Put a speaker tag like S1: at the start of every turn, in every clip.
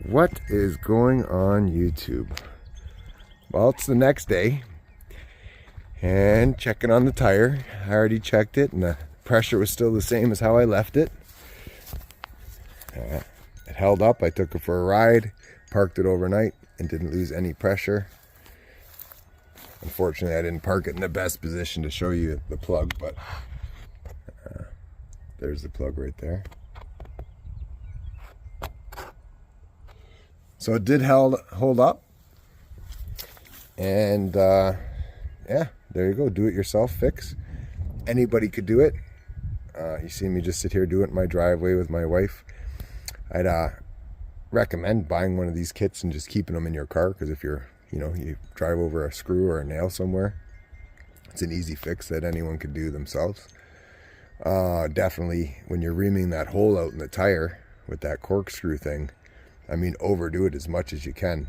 S1: What is going on YouTube? Well, it's the next day and checking on the tire. I already checked it and the pressure was still the same as how I left it. It held up. I took it for a ride, parked it overnight and didn't lose any pressure. Unfortunately, I didn't park it in the best position to show you the plug, but there's the plug right there. So it did hold up, and yeah, there you go. Do it yourself fix. Anybody could do it. You see me just sit here do it in my driveway with my wife. I'd recommend buying one of these kits and just keeping them in your car, because if you drive over a screw or a nail somewhere, it's an easy fix that anyone could do themselves. Definitely when you're reaming that hole out in the tire with that corkscrew thing, I mean, overdo it as much as you can.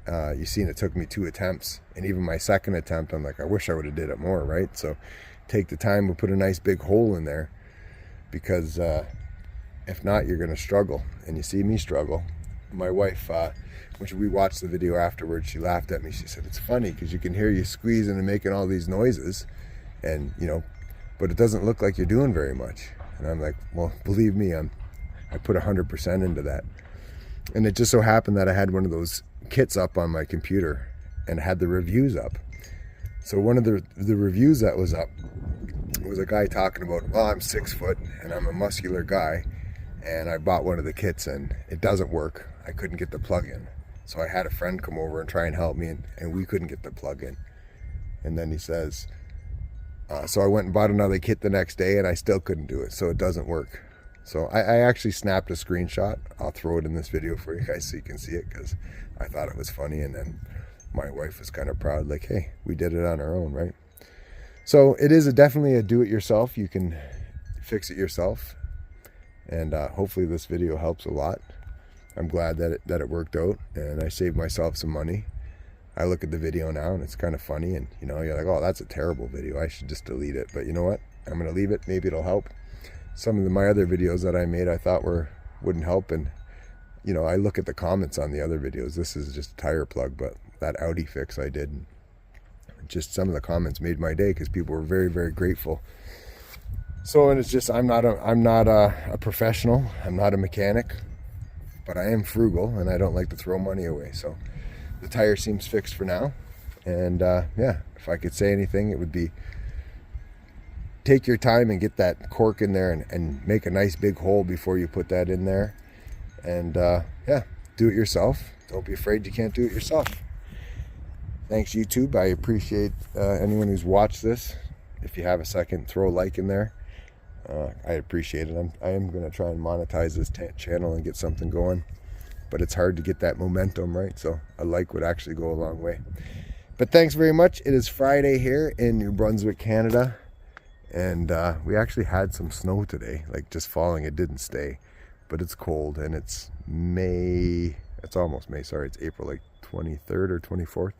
S1: You've seen it took me 2 attempts, and even my second attempt, I'm like, I wish I would have did it more, right? So take the time to put a nice big hole in there, because if not, you're going to struggle. And you see me struggle. My wife, when we watched the video afterwards, she laughed at me. She said, it's funny because you can hear you squeezing and making all these noises, and but it doesn't look like you're doing very much. And I'm like, well, believe me, I put 100% into that. And it just so happened that I had one of those kits up on my computer and had the reviews up. So one of the reviews that was up was a guy talking about, well, I'm 6 foot and I'm a muscular guy, and I bought one of the kits and it doesn't work. I couldn't get the plug in. So I had a friend come over and try and help me, and we couldn't get the plug in. And then he says, so I went and bought another kit the next day and I still couldn't do it. So it doesn't work. So I actually snapped a screenshot. I'll throw it in this video for you guys so you can see it, because I thought it was funny. And then my wife was kind of proud, like, hey, we did it on our own, right? So it is definitely a do-it-yourself. You can fix it yourself. And hopefully this video helps a lot. I'm glad that it worked out and I saved myself some money. I look at the video now and it's kind of funny, and you're like, oh, that's a terrible video. I should just delete it. But you know what? I'm going to leave it. Maybe it'll help. Some of my other videos that I made, I thought wouldn't help, and I look at the comments on the other videos. This is just a tire plug, but that Audi fix I did, just some of the comments made my day, because people were very, very grateful. So, and it's just, I'm not a professional. I'm not a mechanic, but I am frugal and I don't like to throw money away. So the tire seems fixed for now, and yeah, if I could say anything, it would be, take your time and get that cork in there and make a nice big hole before you put that in there. And yeah, do it yourself. Don't be afraid you can't do it yourself. Thanks, YouTube. I appreciate anyone who's watched this. If you have a second, throw a like in there. I appreciate it. I am going to try and monetize this channel and get something going, but it's hard to get that momentum, right? So a like would actually go a long way. But thanks very much. It is Friday here in New Brunswick, Canada. And we actually had some snow today, like just falling. It didn't stay, but it's cold, and it's May. It's almost May. Sorry, it's April, like 23rd or 24th.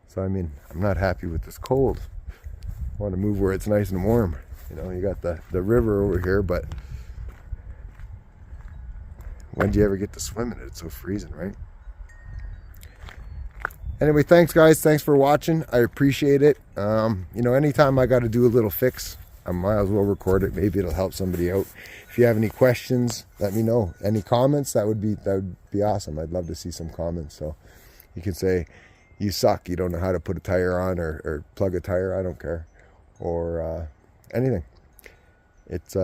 S1: So I mean, I'm not happy with this cold. I want to move where it's nice and warm. You got the river over here, but when do you ever get to swim in it? It's so freezing, right? Anyway, thanks guys. Thanks for watching. I appreciate it. Anytime I got to do a little fix, I might as well record it. Maybe it'll help somebody out. If you have any questions, let me know. Any comments, that would be awesome. I'd love to see some comments. So you can say, you suck, you don't know how to put a tire on or plug a tire. I don't care. Or anything. It's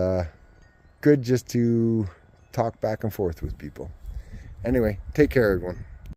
S1: good just to talk back and forth with people. Anyway, take care, everyone.